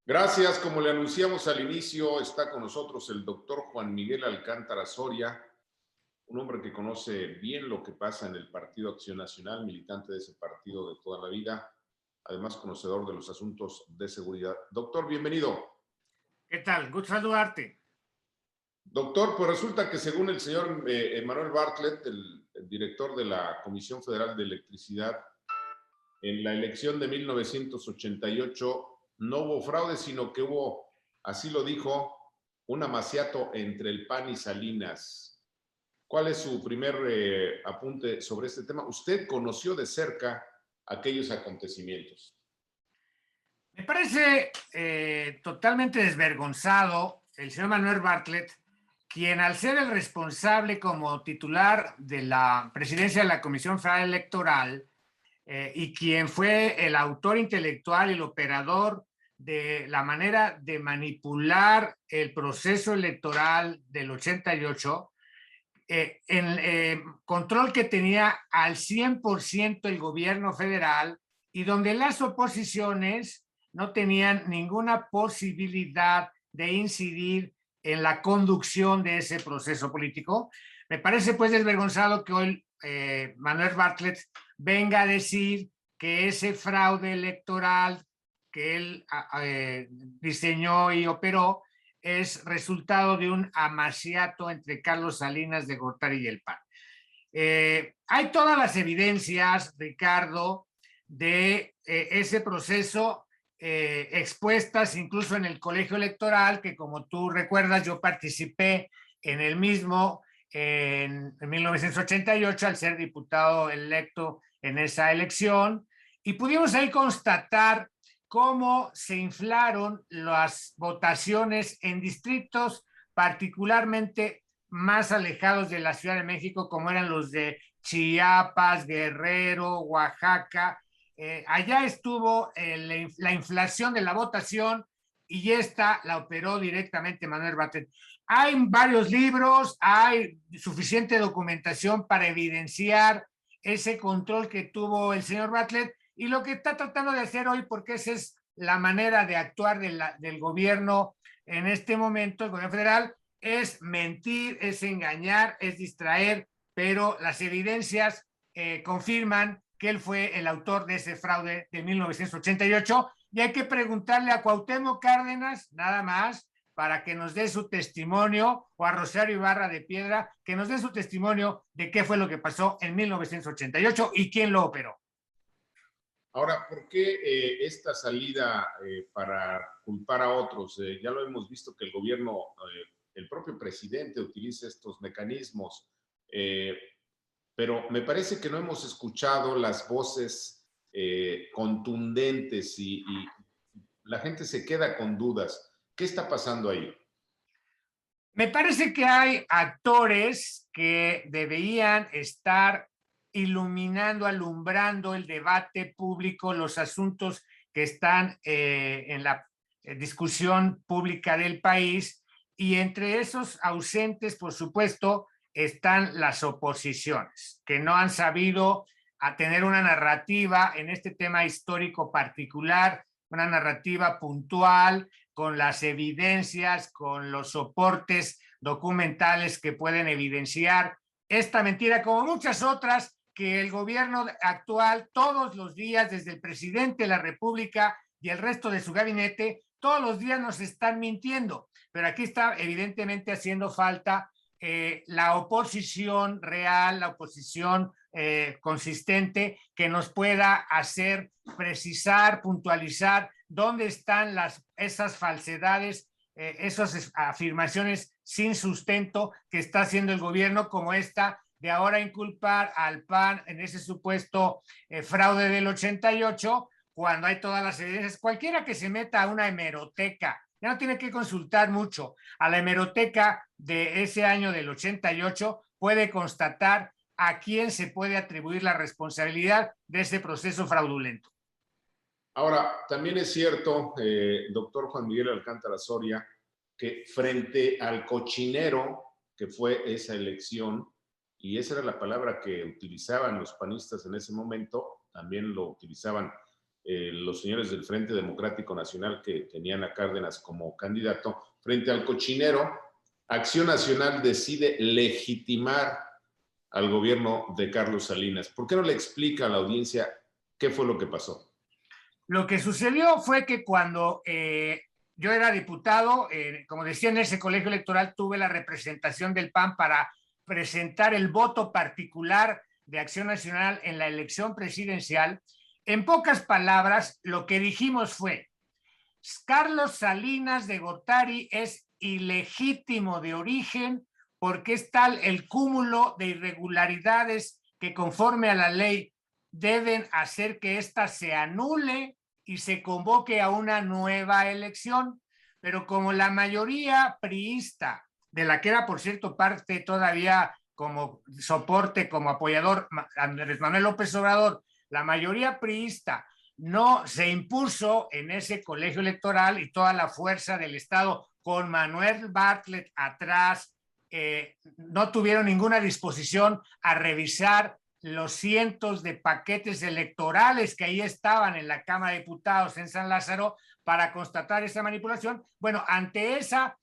Gracias, como le anunciamos al inicio, está con nosotros el doctor Juan Miguel Alcántara Soria, un hombre que conoce bien lo que pasa en el Partido Acción Nacional, militante de ese partido de toda la vida, además conocedor de los asuntos de seguridad. Doctor, bienvenido. ¿Qué tal? Gusto saludarte. Doctor, pues resulta que según el señor Manuel Bartlett, el director de la Comisión Federal de Electricidad, en la elección de 1988 no hubo fraude, sino que hubo, así lo dijo, un amaciato entre el PAN y Salinas. ¿Cuál es su primer apunte sobre este tema? Usted conoció de cerca aquellos acontecimientos. Me parece totalmente desvergonzado el señor Manuel Bartlett, quien al ser el responsable como titular de la presidencia de la Comisión Federal Electoral y quien fue el autor intelectual y el operador de la manera de manipular el proceso electoral del 88, en control que tenía al 100% el gobierno federal y donde las oposiciones no tenían ninguna posibilidad de incidir en la conducción de ese proceso político. Me parece pues desvergonzado que hoy Manuel Bartlett venga a decir que ese fraude electoral que él diseñó y operó es resultado de un amaciato entre Carlos Salinas de Gortari y el PAN. Hay todas las evidencias, Ricardo, de ese proceso expuestas incluso en el colegio electoral, que como tú recuerdas, yo participé en el mismo en 1988 al ser diputado electo en esa elección, y pudimos ahí constatar cómo se inflaron las votaciones en distritos particularmente más alejados de la Ciudad de México, como eran los de Chiapas, Guerrero, Oaxaca. Allá estuvo la inflación de la votación y esta la operó directamente Manuel Bartlett. Hay varios libros, hay suficiente documentación para evidenciar ese control que tuvo el señor Bartlett y lo que está tratando de hacer hoy, porque esa es la manera de actuar del gobierno en este momento, el gobierno federal, es mentir, es engañar, es distraer, pero las evidencias confirman que él fue el autor de ese fraude de 1988 y hay que preguntarle a Cuauhtémoc Cárdenas, nada más, para que nos dé su testimonio, o a Rosario Ibarra de Piedra, que nos dé su testimonio de qué fue lo que pasó en 1988 y quién lo operó. Ahora, ¿por qué esta salida para culpar a otros? Ya lo hemos visto que el gobierno, el propio presidente utiliza estos mecanismos, pero me parece que no hemos escuchado las voces contundentes y la gente se queda con dudas. ¿Qué está pasando ahí? Me parece que hay actores que deberían estar iluminando, alumbrando el debate público, los asuntos que están en la discusión pública del país, y entre esos ausentes, por supuesto, están las oposiciones, que no han sabido a tener una narrativa en este tema histórico particular, una narrativa puntual, con las evidencias, con los soportes documentales que pueden evidenciar esta mentira, como muchas otras que el gobierno actual todos los días, desde el presidente de la República y el resto de su gabinete, todos los días nos están mintiendo. Pero aquí está evidentemente haciendo falta la oposición real, la oposición consistente, que nos pueda hacer precisar, puntualizar dónde están esas falsedades, esas afirmaciones sin sustento que está haciendo el gobierno, como esta de ahora inculpar al PAN en ese supuesto fraude del 88, cuando hay todas las evidencias. Cualquiera que se meta a una hemeroteca, ya no tiene que consultar mucho, a la hemeroteca de ese año del 88, puede constatar a quién se puede atribuir la responsabilidad de ese proceso fraudulento. Ahora, también es cierto, doctor Juan Miguel Alcántara Soria, que frente al cochinero que fue esa elección, y esa era la palabra que utilizaban los panistas en ese momento, también lo utilizaban los señores del Frente Democrático Nacional que tenían a Cárdenas como candidato, frente al cochinero, Acción Nacional decide legitimar al gobierno de Carlos Salinas. ¿Por qué no le explica a la audiencia qué fue lo que pasó? Lo que sucedió fue que cuando yo era diputado, como decía, en ese colegio electoral tuve la representación del PAN para presentar el voto particular de Acción Nacional en la elección presidencial. En pocas palabras, lo que dijimos fue: Carlos Salinas de Gortari es ilegítimo de origen porque es tal el cúmulo de irregularidades que, conforme a la ley, deben hacer que ésta se anule y se convoque a una nueva elección. Pero como la mayoría priista, de la que era, por cierto, parte todavía como soporte, como apoyador Andrés Manuel López Obrador, la mayoría priista no se impuso en ese colegio electoral, y toda la fuerza del Estado con Manuel Bartlett atrás no tuvieron ninguna disposición a revisar los cientos de paquetes electorales que ahí estaban en la Cámara de Diputados en San Lázaro para constatar esa manipulación. Bueno, ante esa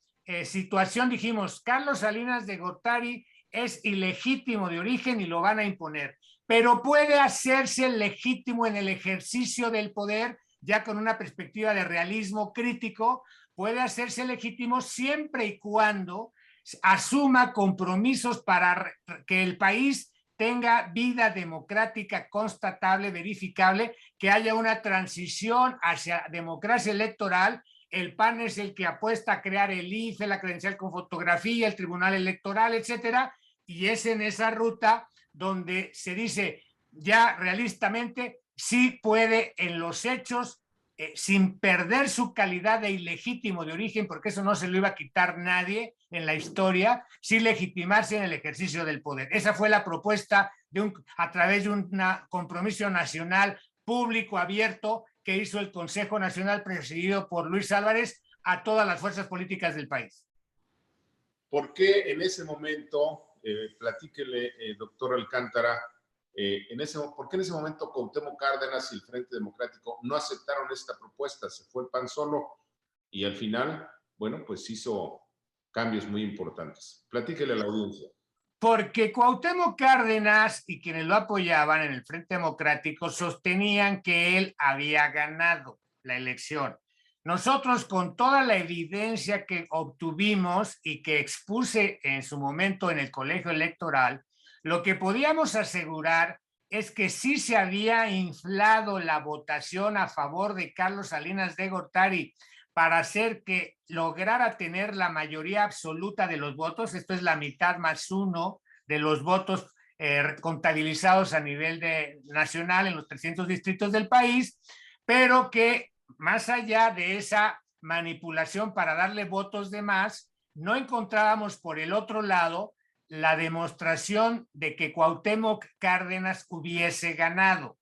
situación dijimos: Carlos Salinas de Gortari es ilegítimo de origen y lo van a imponer, pero puede hacerse legítimo en el ejercicio del poder, ya con una perspectiva de realismo crítico. Puede hacerse legítimo siempre y cuando asuma compromisos para que el país tenga vida democrática constatable, verificable, que haya una transición hacia democracia electoral. El PAN es el que apuesta a crear el IFE, la credencial con fotografía, el Tribunal Electoral, etcétera, y es en esa ruta donde se dice ya realistamente sí puede en los hechos, sin perder su calidad de ilegítimo de origen, porque eso no se lo iba a quitar nadie en la historia, sí legitimarse en el ejercicio del poder. Esa fue la propuesta a través de un compromiso nacional público abierto que hizo el Consejo Nacional presidido por Luis Álvarez a todas las fuerzas políticas del país. ¿Por qué en ese momento, platíquele, doctor Alcántara, ¿por qué en ese momento Cuauhtémoc Cárdenas y el Frente Democrático no aceptaron esta propuesta? Se fue el PAN solo y al final, bueno, pues hizo cambios muy importantes. Platíquele a la audiencia. Porque Cuauhtémoc Cárdenas y quienes lo apoyaban en el Frente Democrático sostenían que él había ganado la elección. Nosotros, con toda la evidencia que obtuvimos y que expuse en su momento en el colegio electoral, lo que podíamos asegurar es que sí se había inflado la votación a favor de Carlos Salinas de Gortari para hacer que lograra tener la mayoría absoluta de los votos. Esto es la mitad más uno de los votos contabilizados a nivel nacional en los 300 distritos del país, pero que más allá de esa manipulación para darle votos de más, no encontrábamos por el otro lado la demostración de que Cuauhtémoc Cárdenas hubiese ganado.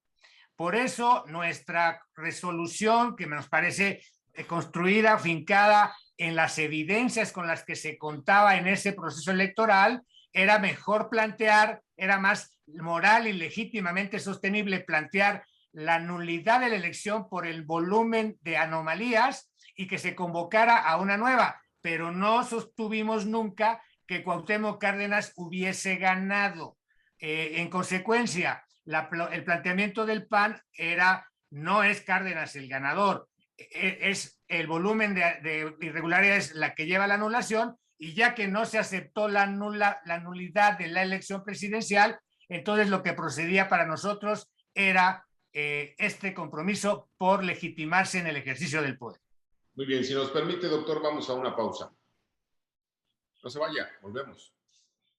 Por eso nuestra resolución, que nos parece construida, fincada en las evidencias con las que se contaba en ese proceso electoral, era mejor plantear, era más moral y legítimamente sostenible plantear la nulidad de la elección por el volumen de anomalías y que se convocara a una nueva, pero no sostuvimos nunca que Cuauhtémoc Cárdenas hubiese ganado. En consecuencia, el planteamiento del PAN era: no es Cárdenas el ganador, es el volumen de irregularidades la que lleva a la anulación, y ya que no se aceptó la nulidad de la elección presidencial, entonces lo que procedía para nosotros era este compromiso por legitimarse en el ejercicio del poder. Muy bien, si nos permite, doctor, vamos a una pausa. No se vaya, volvemos.